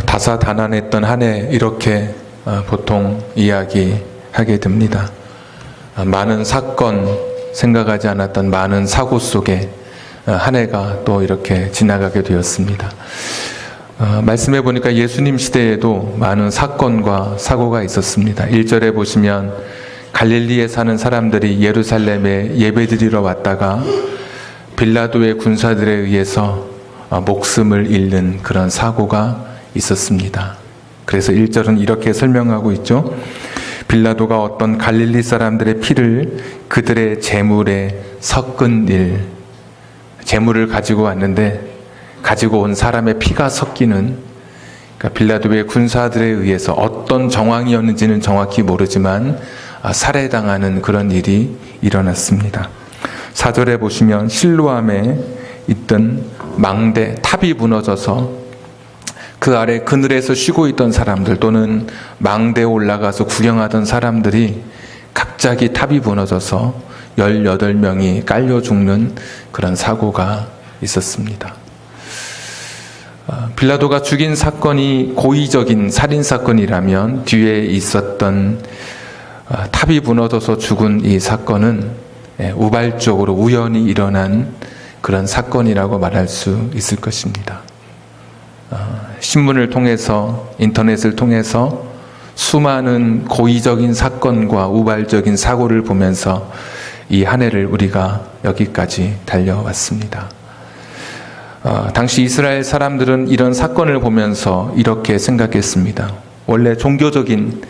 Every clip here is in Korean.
다사다난했던 한 해 이렇게 보통 이야기하게 됩니다. 많은 사건, 생각하지 않았던 많은 사고 속에 한 해가 또 이렇게 지나가게 되었습니다. 말씀해 보니까 예수님 시대에도 많은 사건과 사고가 있었습니다. 1절에 보시면 갈릴리에 사는 사람들이 예루살렘에 예배드리러 왔다가 빌라도의 군사들에 의해서 목숨을 잃는 그런 사고가 있었습니다. 그래서 1절은 이렇게 설명하고 있죠. 빌라도가 어떤 갈릴리 사람들의 피를 그들의 제물에 섞은 일, 제물을 가지고 왔는데 가지고 온 사람의 피가 섞이는, 그러니까 빌라도의 군사들에 의해서 어떤 정황이었는지는 정확히 모르지만 살해당하는 그런 일이 일어났습니다. 4절에 보시면 실로암에 있던 망대 탑이 무너져서 그 아래 그늘에서 쉬고 있던 사람들 또는 망대에 올라가서 구경하던 사람들이 갑자기 탑이 무너져서 18명이 깔려 죽는 그런 사고가 있었습니다. 빌라도가 죽인 사건이 고의적인 살인사건이라면 뒤에 있었던 탑이 무너져서 죽은 이 사건은 우발적으로 우연히 일어난 그런 사건이라고 말할 수 있을 것입니다. 신문을 통해서, 인터넷을 통해서 수많은 고의적인 사건과 우발적인 사고를 보면서 이 한 해를 우리가 여기까지 달려왔습니다. 당시 이스라엘 사람들은 이런 사건을 보면서 이렇게 생각했습니다. 원래 종교적인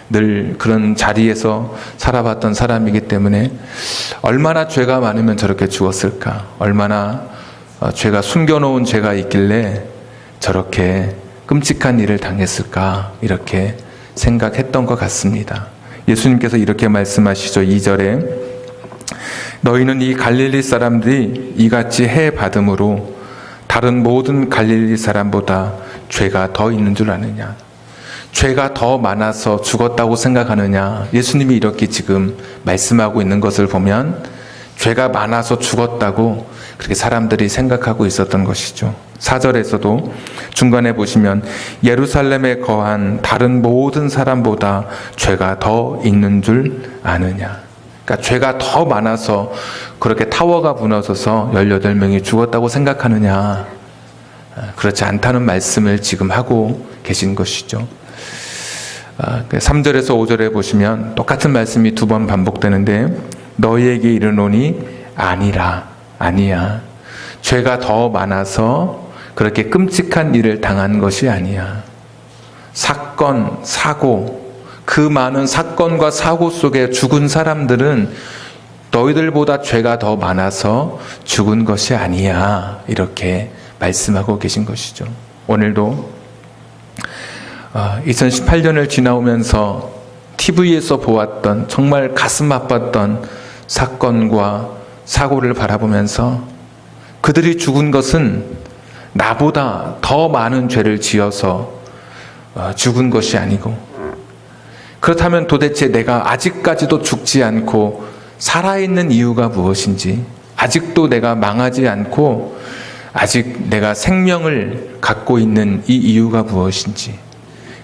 늘 그런 자리에서 살아봤던 사람이기 때문에 얼마나 죄가 많으면 저렇게 죽었을까? 얼마나 죄가 숨겨놓은 죄가 있길래 저렇게 끔찍한 일을 당했을까? 이렇게 생각했던 것 같습니다. 예수님께서 이렇게 말씀하시죠. 2절에 너희는 이 갈릴리 사람들이 이같이 해 받음으로 다른 모든 갈릴리 사람보다 죄가 더 있는 줄 아느냐? 죄가 더 많아서 죽었다고 생각하느냐? 예수님이 이렇게 지금 말씀하고 있는 것을 보면 죄가 많아서 죽었다고 그렇게 사람들이 생각하고 있었던 것이죠. 4절에서도 중간에 보시면 예루살렘에 거한 다른 모든 사람보다 죄가 더 있는 줄 아느냐. 그러니까 죄가 더 많아서 그렇게 타워가 무너져서 18명이 죽었다고 생각하느냐. 그렇지 않다는 말씀을 지금 하고 계신 것이죠. 3절에서 5절에 보시면 똑같은 말씀이 2번 반복되는데 너희에게 이르노니 아니야. 죄가 더 많아서 그렇게 끔찍한 일을 당한 것이 아니야. 사건, 사고, 그 많은 사건과 사고 속에 죽은 사람들은 너희들보다 죄가 더 많아서 죽은 것이 아니야. 이렇게 말씀하고 계신 것이죠. 오늘도 2018년을 지나오면서 TV에서 보았던 정말 가슴 아팠던 사건과 사고를 바라보면서 그들이 죽은 것은 나보다 더 많은 죄를 지어서 죽은 것이 아니고, 그렇다면 도대체 내가 아직까지도 죽지 않고 살아있는 이유가 무엇인지, 아직도 내가 망하지 않고 아직 내가 생명을 갖고 있는 이 이유가 무엇인지,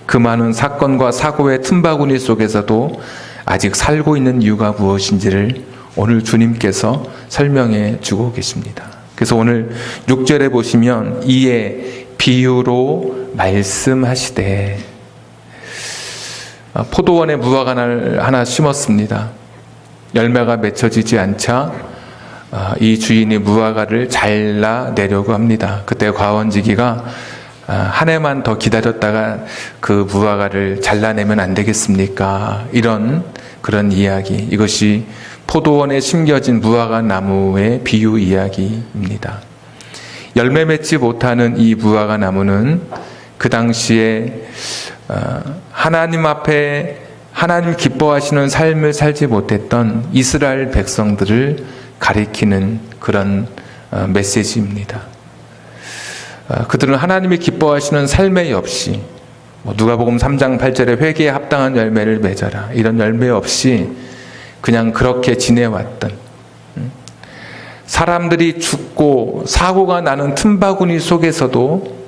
그 많은 사건과 사고의 틈바구니 속에서도 아직 살고 있는 이유가 무엇인지를 오늘 주님께서 설명해 주고 계십니다. 그래서 오늘 6절에 보시면 이에 비유로 말씀하시되, 포도원에 무화과를 하나 심었습니다. 열매가 맺혀지지 않자 이 주인이 무화과를 잘라내려고 합니다. 그때 과원지기가 한 해만 더 기다렸다가 그 무화과를 잘라내면 안 되겠습니까? 이런 그런 이야기, 이것이 포도원에 심겨진 무화과 나무의 비유 이야기입니다. 열매 맺지 못하는 이 무화과 나무는 그 당시에 하나님 앞에 하나님 기뻐하시는 삶을 살지 못했던 이스라엘 백성들을 가리키는 그런 메시지입니다. 그들은 하나님이 기뻐하시는 삶에 없이, 누가복음 3장 8절에 회개에 합당한 열매를 맺어라, 이런 열매 없이 그냥 그렇게 지내왔던, 사람들이 죽고 사고가 나는 틈바구니 속에서도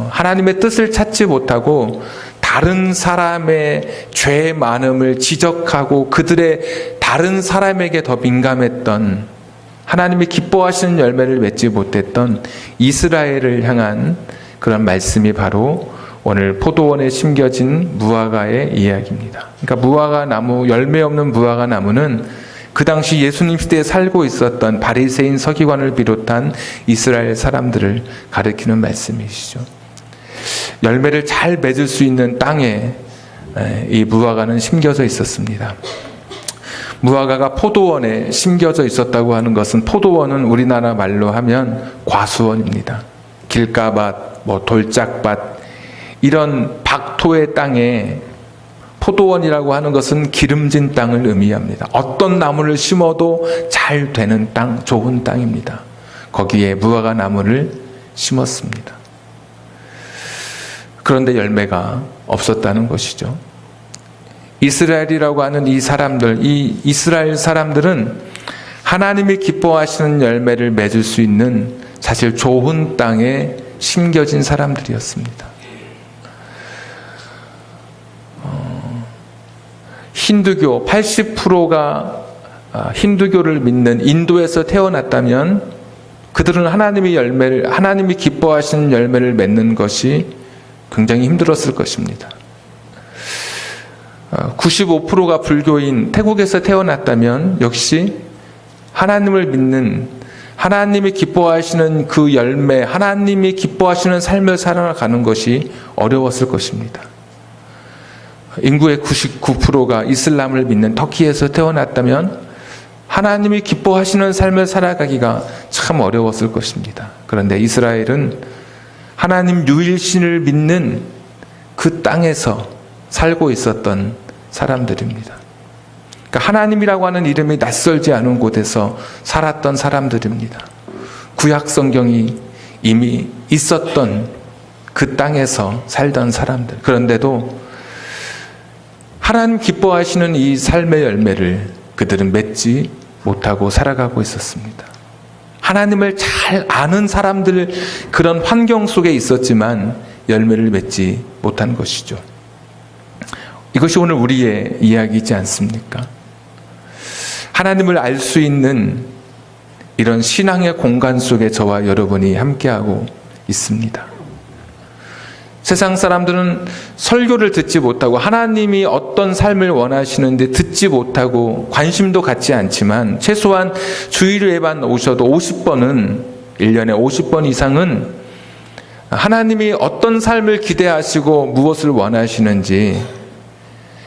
하나님의 뜻을 찾지 못하고 다른 사람의 죄 많음을 지적하고 그들의 다른 사람에게 더 민감했던, 하나님이 기뻐하시는 열매를 맺지 못했던 이스라엘을 향한 그런 말씀이 바로 오늘 포도원에 심겨진 무화과의 이야기입니다. 그러니까 무화과 나무, 열매 없는 무화과 나무는 그 당시 예수님 시대에 살고 있었던 바리새인 서기관을 비롯한 이스라엘 사람들을 가리키는 말씀이시죠. 열매를 잘 맺을 수 있는 땅에 이 무화과는 심겨져 있었습니다. 무화과가 포도원에 심겨져 있었다고 하는 것은, 포도원은 우리나라 말로 하면 과수원입니다. 길가밭, 돌짝밭, 이런 박토의 땅에 포도원이라고 하는 것은 기름진 땅을 의미합니다. 어떤 나무를 심어도 잘 되는 땅, 좋은 땅입니다. 거기에 무화과 나무를 심었습니다. 그런데 열매가 없었다는 것이죠. 이스라엘이라고 하는 이 사람들, 이 이스라엘 사람들은 하나님이 기뻐하시는 열매를 맺을 수 있는 사실 좋은 땅에 심겨진 사람들이었습니다. 힌두교 80%가 힌두교를 믿는 인도에서 태어났다면 그들은 하나님이 기뻐하시는 열매를 맺는 것이 굉장히 힘들었을 것입니다. 95%가 불교인 태국에서 태어났다면 역시 하나님을 믿는, 하나님이 기뻐하시는 그 열매, 하나님이 기뻐하시는 삶을 살아가는 것이 어려웠을 것입니다. 인구의 99%가 이슬람을 믿는 터키에서 태어났다면 하나님이 기뻐하시는 삶을 살아가기가 참 어려웠을 것입니다. 그런데 이스라엘은 하나님 유일신을 믿는 그 땅에서 살고 있었던 사람들입니다. 그러니까 하나님이라고 하는 이름이 낯설지 않은 곳에서 살았던 사람들입니다. 구약 성경이 이미 있었던 그 땅에서 살던 사람들. 그런데도 하나님 기뻐하시는 이 삶의 열매를 그들은 맺지 못하고 살아가고 있었습니다. 하나님을 잘 아는 사람들, 그런 환경 속에 있었지만 열매를 맺지 못한 것이죠. 이것이 오늘 우리의 이야기이지 않습니까? 하나님을 알 수 있는 이런 신앙의 공간 속에 저와 여러분이 함께하고 있습니다. 세상 사람들은 설교를 듣지 못하고 하나님이 어떤 삶을 원하시는데 듣지 못하고 관심도 갖지 않지만 최소한 주일 예반 오셔도 50번은, 1년에 50번 이상은 하나님이 어떤 삶을 기대하시고 무엇을 원하시는지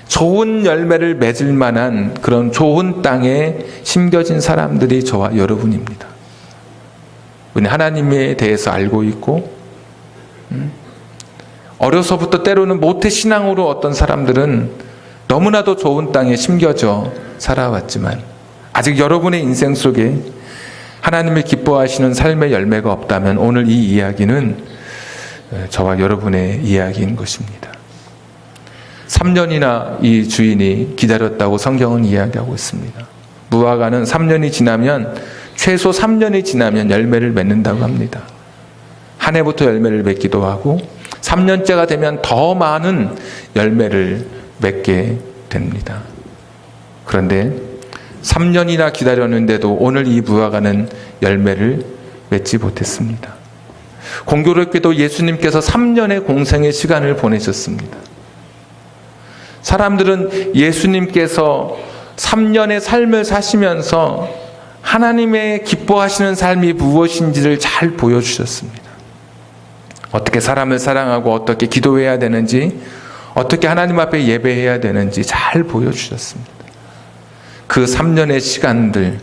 좋은 열매를 맺을 만한 그런 좋은 땅에 심겨진 사람들이 저와 여러분입니다. 우리 하나님에 대해서 알고 있고 어려서부터 때로는 모태신앙으로 어떤 사람들은 너무나도 좋은 땅에 심겨져 살아왔지만 아직 여러분의 인생 속에 하나님을 기뻐하시는 삶의 열매가 없다면 오늘 이 이야기는 저와 여러분의 이야기인 것입니다. 3년이나 이 주인이 기다렸다고 성경은 이야기하고 있습니다. 무화과는 3년이 지나면, 최소 3년이 지나면 열매를 맺는다고 합니다. 한 해부터 열매를 맺기도 하고 3년째가 되면 더 많은 열매를 맺게 됩니다. 그런데 3년이나 기다렸는데도 오늘 이 무화과는 열매를 맺지 못했습니다. 공교롭게도 예수님께서 3년의 공생의 시간을 보내셨습니다. 사람들은 예수님께서 3년의 삶을 사시면서 하나님의 기뻐하시는 삶이 무엇인지를 잘 보여주셨습니다. 어떻게 사람을 사랑하고 어떻게 기도해야 되는지, 어떻게 하나님 앞에 예배해야 되는지 잘 보여주셨습니다. 그 3년의 시간들,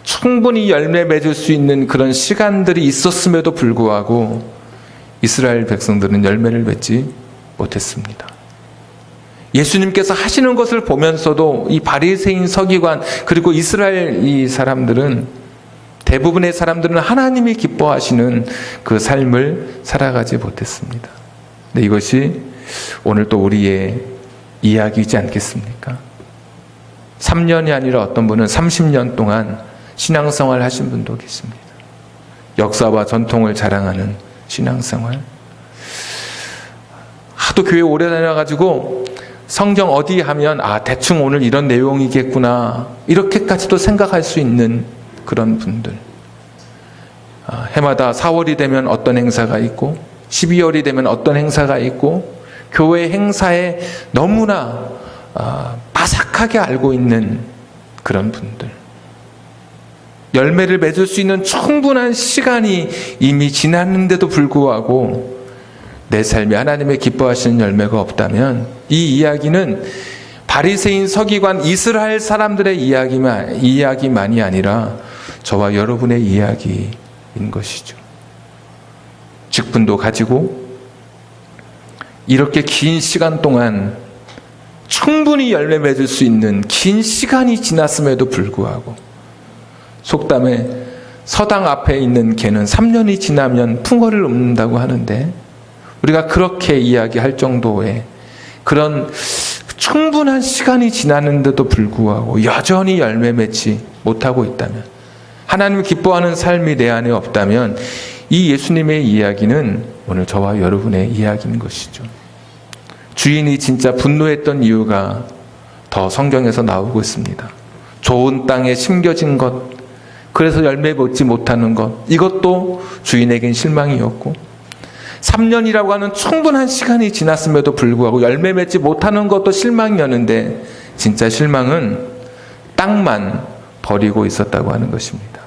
충분히 열매 맺을 수 있는 그런 시간들이 있었음에도 불구하고 이스라엘 백성들은 열매를 맺지 못했습니다. 예수님께서 하시는 것을 보면서도 이 바리새인 서기관 그리고 이스라엘 이 사람들은, 대부분의 사람들은 하나님이 기뻐하시는 그 삶을 살아가지 못했습니다. 근데 이것이 오늘 또 우리의 이야기이지 않겠습니까? 3년이 아니라 어떤 분은 30년 동안 신앙생활 하신 분도 계십니다. 역사와 전통을 자랑하는 신앙생활. 하도 교회 오래 다녀가지고 성경 어디 하면 대충 오늘 이런 내용이겠구나 이렇게까지도 생각할 수 있는 그런 분들, 해마다 4월이 되면 어떤 행사가 있고 12월이 되면 어떤 행사가 있고 교회 행사에 너무나 바삭하게 알고 있는 그런 분들, 열매를 맺을 수 있는 충분한 시간이 이미 지났는데도 불구하고 내 삶에 하나님의 기뻐하시는 열매가 없다면 이 이야기는 바리새인, 서기관, 이스라엘 사람들의 이야기만이 아니라 저와 여러분의 이야기인 것이죠. 직분도 가지고 이렇게 긴 시간 동안 충분히 열매 맺을 수 있는 긴 시간이 지났음에도 불구하고 속담에 서당 앞에 있는 개는 3년이 지나면 풍어를 읊는다고 하는데 우리가 그렇게 이야기할 정도의 그런 충분한 시간이 지났는데도 불구하고 여전히 열매 맺지 못하고 있다면, 하나님 기뻐하는 삶이 내 안에 없다면 이 예수님의 이야기는 오늘 저와 여러분의 이야기인 것이죠. 주인이 진짜 분노했던 이유가 더 성경에서 나오고 있습니다. 좋은 땅에 심겨진 것, 그래서 열매 맺지 못하는 것, 이것도 주인에겐 실망이었고 3년이라고 하는 충분한 시간이 지났음에도 불구하고 열매 맺지 못하는 것도 실망이었는데 진짜 실망은 땅만 버리고 있었다고 하는 것입니다.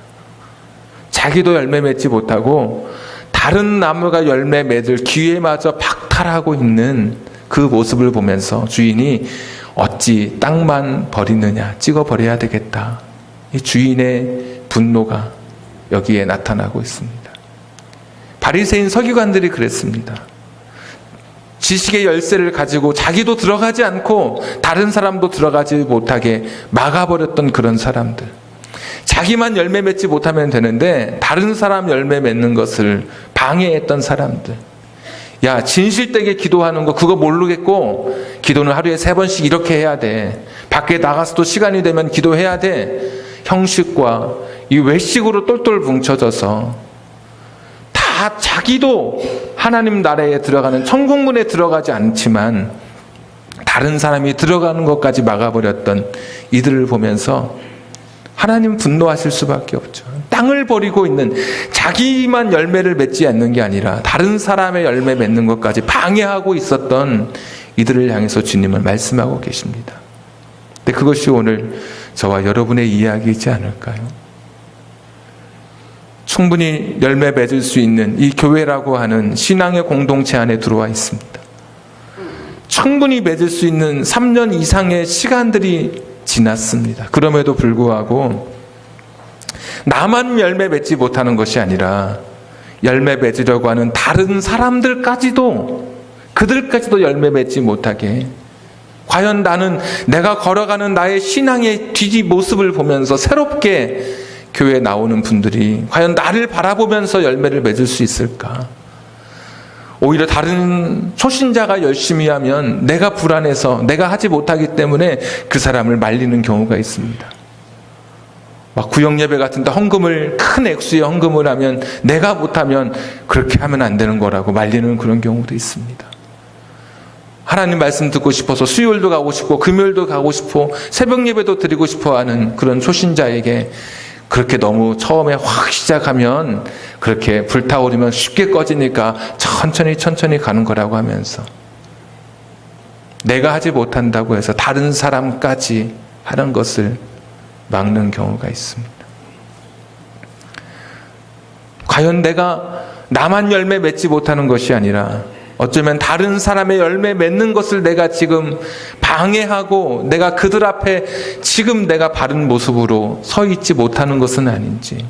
자기도 열매 맺지 못하고 다른 나무가 열매 맺을 기회마저 박탈하고 있는 그 모습을 보면서 주인이 어찌 땅만 버리느냐, 찍어버려야 되겠다. 이 주인의 분노가 여기에 나타나고 있습니다. 바리새인 서기관들이 그랬습니다. 지식의 열쇠를 가지고 자기도 들어가지 않고 다른 사람도 들어가지 못하게 막아버렸던 그런 사람들. 자기만 열매 맺지 못하면 되는데 다른 사람 열매 맺는 것을 방해했던 사람들. 야, 진실되게 기도하는 거 그거 모르겠고 기도는 하루에 3번씩 이렇게 해야 돼. 밖에 나가서도 시간이 되면 기도해야 돼. 형식과 이 외식으로 똘똘 뭉쳐져서 다 자기도 하나님 나라에 들어가는 천국문에 들어가지 않지만 다른 사람이 들어가는 것까지 막아버렸던 이들을 보면서 하나님 분노하실 수밖에 없죠. 땅을 버리고 있는, 자기만 열매를 맺지 않는 게 아니라 다른 사람의 열매 맺는 것까지 방해하고 있었던 이들을 향해서 주님은 말씀하고 계십니다. 근데 그것이 오늘 저와 여러분의 이야기이지 않을까요? 충분히 열매 맺을 수 있는 이 교회라고 하는 신앙의 공동체 안에 들어와 있습니다. 충분히 맺을 수 있는 3년 이상의 시간들이 지났습니다. 그럼에도 불구하고 나만 열매 맺지 못하는 것이 아니라 열매 맺으려고 하는 다른 사람들까지도, 그들까지도 열매 맺지 못하게, 과연 나는 내가 걸어가는 나의 신앙의 모습을 보면서 새롭게 교회에 나오는 분들이 과연 나를 바라보면서 열매를 맺을 수 있을까? 오히려 다른 초신자가 열심히 하면 내가 불안해서 내가 하지 못하기 때문에 그 사람을 말리는 경우가 있습니다. 막 구역예배 같은 데 헌금을, 큰 액수의 헌금을 하면 내가 못하면 그렇게 하면 안 되는 거라고 말리는 그런 경우도 있습니다. 하나님 말씀 듣고 싶어서 수요일도 가고 싶고 금요일도 가고 싶고 새벽 예배도 드리고 싶어 하는 그런 초신자에게 그렇게 너무 처음에 확 시작하면 그렇게 불타오르면 쉽게 꺼지니까 천천히 가는 거라고 하면서 내가 하지 못한다고 해서 다른 사람까지 하는 것을 막는 경우가 있습니다. 과연 내가 나만 열매 맺지 못하는 것이 아니라 어쩌면 다른 사람의 열매 맺는 것을 내가 지금 방해하고 내가 그들 앞에 지금 내가 바른 모습으로 서 있지 못하는 것은 아닌지,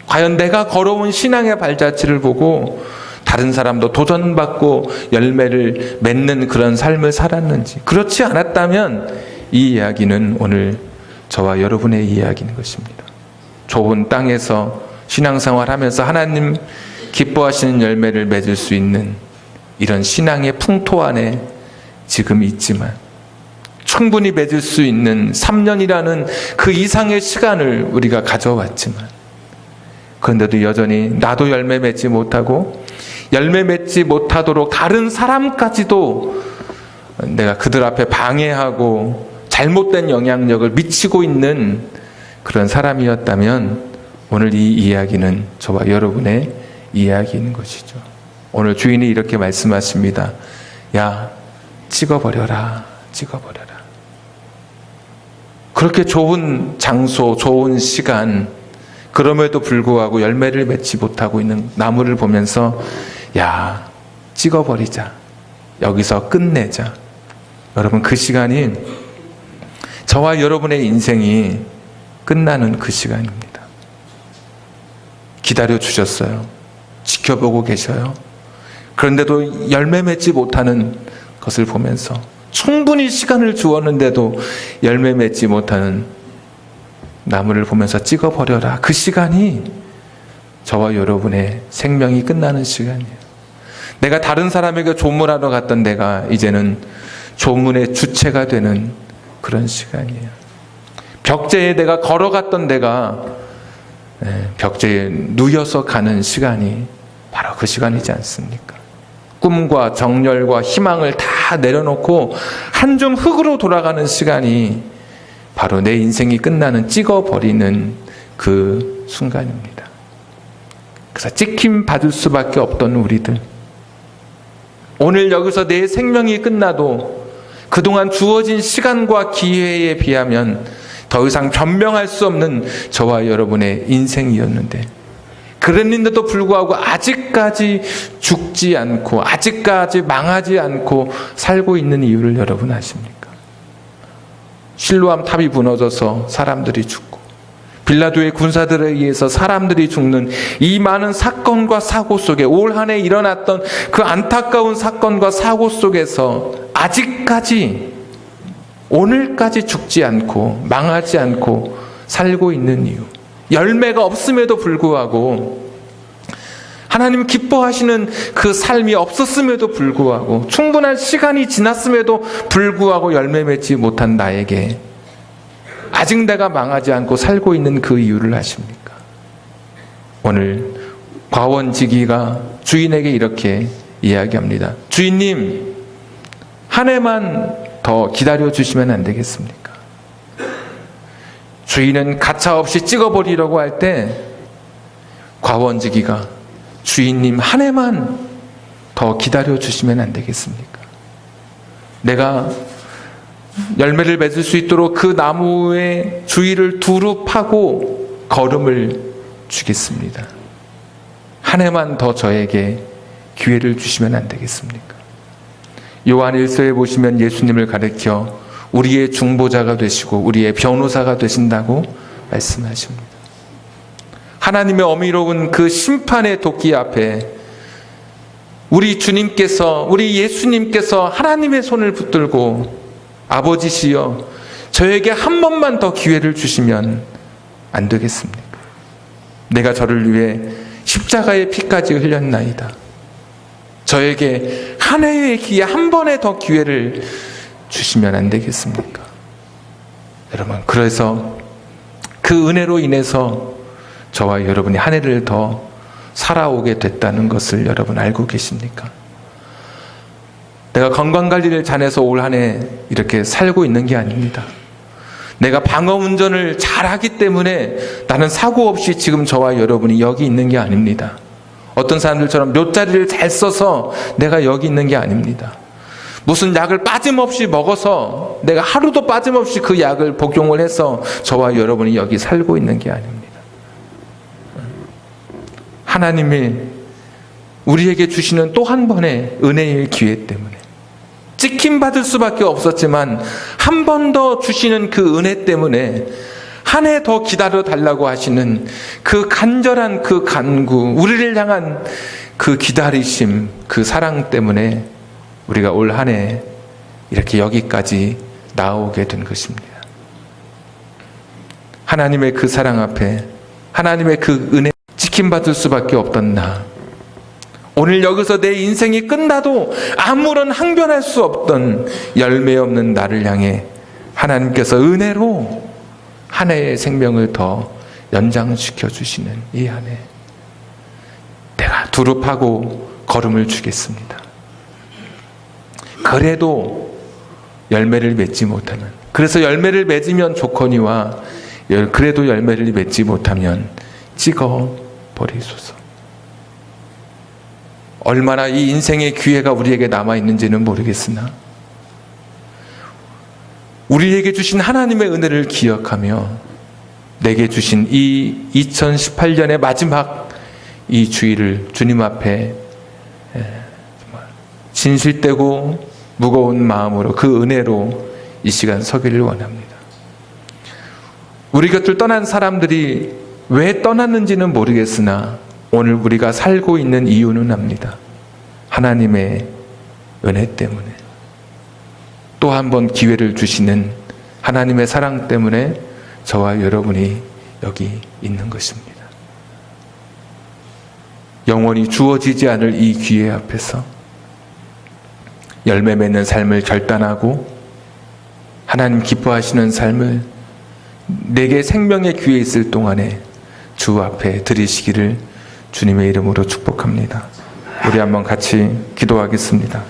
과연 내가 걸어온 신앙의 발자취를 보고 다른 사람도 도전받고 열매를 맺는 그런 삶을 살았는지, 그렇지 않았다면 이 이야기는 오늘 저와 여러분의 이야기인 것입니다. 좁은 땅에서 신앙생활하면서 하나님 기뻐하시는 열매를 맺을 수 있는 이런 신앙의 풍토 안에 지금 있지만 충분히 맺을 수 있는 3년이라는 그 이상의 시간을 우리가 가져왔지만 그런데도 여전히 나도 열매 맺지 못하고 열매 맺지 못하도록 다른 사람까지도 내가 그들 앞에 방해하고 잘못된 영향력을 미치고 있는 그런 사람이었다면 오늘 이 이야기는 저와 여러분의 이야기인 것이죠. 오늘 주인이 이렇게 말씀하십니다. 야, 찍어버려라, 찍어버려라. 그렇게 좋은 장소, 좋은 시간, 그럼에도 불구하고 열매를 맺지 못하고 있는 나무를 보면서 야, 찍어버리자. 여기서 끝내자. 여러분, 그 시간이 저와 여러분의 인생이 끝나는 그 시간입니다. 기다려 주셨어요. 지켜보고 계셔요. 그런데도 열매 맺지 못하는 것을 보면서 충분히 시간을 주었는데도 열매 맺지 못하는 나무를 보면서 찍어버려라. 그 시간이 저와 여러분의 생명이 끝나는 시간이에요. 내가 다른 사람에게 조문하러 갔던 내가 이제는 조문의 주체가 되는 그런 시간이에요. 벽제에 내가 걸어갔던 내가 벽제에 누워서 가는 시간이 바로 그 시간이지 않습니까? 꿈과 정열과 희망을 다 내려놓고 한 줌 흙으로 돌아가는 시간이 바로 내 인생이 끝나는 찍어버리는 그 순간입니다. 그래서 찍힘 받을 수밖에 없던 우리들, 오늘 여기서 내 생명이 끝나도 그동안 주어진 시간과 기회에 비하면 더 이상 변명할 수 없는 저와 여러분의 인생이었는데, 그랬는데도 불구하고 아직까지 죽지 않고 아직까지 망하지 않고 살고 있는 이유를 여러분 아십니까? 실로암 탑이 무너져서 사람들이 죽고 빌라도의 군사들에 의해서 사람들이 죽는 이 많은 사건과 사고 속에 올 한 해 일어났던 그 안타까운 사건과 사고 속에서 아직까지 오늘까지 죽지 않고 망하지 않고 살고 있는 이유, 열매가 없음에도 불구하고 하나님 기뻐하시는 그 삶이 없었음에도 불구하고 충분한 시간이 지났음에도 불구하고 열매 맺지 못한 나에게 아직 내가 망하지 않고 살고 있는 그 이유를 아십니까? 오늘 과원지기가 주인에게 이렇게 이야기합니다. 주인님, 한 해만 더 기다려 주시면 안 되겠습니까? 주인은 가차없이 찍어버리려고 할 때 과원지기가 주인님, 한 해만 더 기다려 주시면 안 되겠습니까? 내가 열매를 맺을 수 있도록 그 나무의 주위를 두루 파고 거름을 주겠습니다. 한 해만 더 저에게 기회를 주시면 안 되겠습니까? 요한 1서에 보시면 예수님을 가리켜 우리의 중보자가 되시고 우리의 변호사가 되신다고 말씀하십니다. 하나님의 어미로운 그 심판의 도끼 앞에 우리 주님께서, 우리 예수님께서 하나님의 손을 붙들고 아버지시여, 저에게 한 번만 더 기회를 주시면 안 되겠습니까? 내가 저를 위해 십자가의 피까지 흘렸나이다. 저에게 한 해의 기회, 한 번에 더 기회를 주시면 안 되겠습니까? 여러분, 그래서 그 은혜로 인해서 저와 여러분이 한 해를 더 살아오게 됐다는 것을 여러분 알고 계십니까? 내가 건강관리를 잘해서 올 한 해 이렇게 살고 있는 게 아닙니다. 내가 방어운전을 잘하기 때문에 나는 사고 없이 지금 저와 여러분이 여기 있는 게 아닙니다. 어떤 사람들처럼 묫자리를 잘 써서 내가 여기 있는 게 아닙니다. 무슨 약을 빠짐없이 먹어서 내가 하루도 빠짐없이 그 약을 복용을 해서 저와 여러분이 여기 살고 있는 게 아닙니다. 하나님이 우리에게 주시는 또 한 번의 은혜의 기회 때문에 찍힘받을 수밖에 없었지만 한 번 더 주시는 그 은혜 때문에 한 해 더 기다려 달라고 하시는 그 간절한 그 간구, 우리를 향한 그 기다리심, 그 사랑 때문에 우리가 올 한 해 이렇게 여기까지 나오게 된 것입니다. 하나님의 그 사랑 앞에, 하나님의 그 은혜, 찍힘받을 수밖에 없던 나, 오늘 여기서 내 인생이 끝나도 아무런 항변할 수 없던 열매 없는 나를 향해 하나님께서 은혜로 한 해의 생명을 더 연장시켜 주시는 이 한 해, 내가 두루 파고 걸음을 주겠습니다. 그래도 열매를 맺지 못하면, 그래서 열매를 맺으면 좋거니와 그래도 열매를 맺지 못하면 찍어 버리소서. 얼마나 이 인생의 기회가 우리에게 남아있는지는 모르겠으나 우리에게 주신 하나님의 은혜를 기억하며 내게 주신 이 2018년의 마지막 이 주일을 주님 앞에 진실되고 무거운 마음으로 그 은혜로 이 시간 서기를 원합니다. 우리 곁을 떠난 사람들이 왜 떠났는지는 모르겠으나 오늘 우리가 살고 있는 이유는 압니다. 하나님의 은혜 때문에, 또 한 번 기회를 주시는 하나님의 사랑 때문에 저와 여러분이 여기 있는 것입니다. 영원히 주어지지 않을 이 기회 앞에서 열매 맺는 삶을 결단하고 하나님 기뻐하시는 삶을 내게 생명의 기회 있을 동안에 주 앞에 드리시기를 주님의 이름으로 축복합니다. 우리 한번 같이 기도하겠습니다.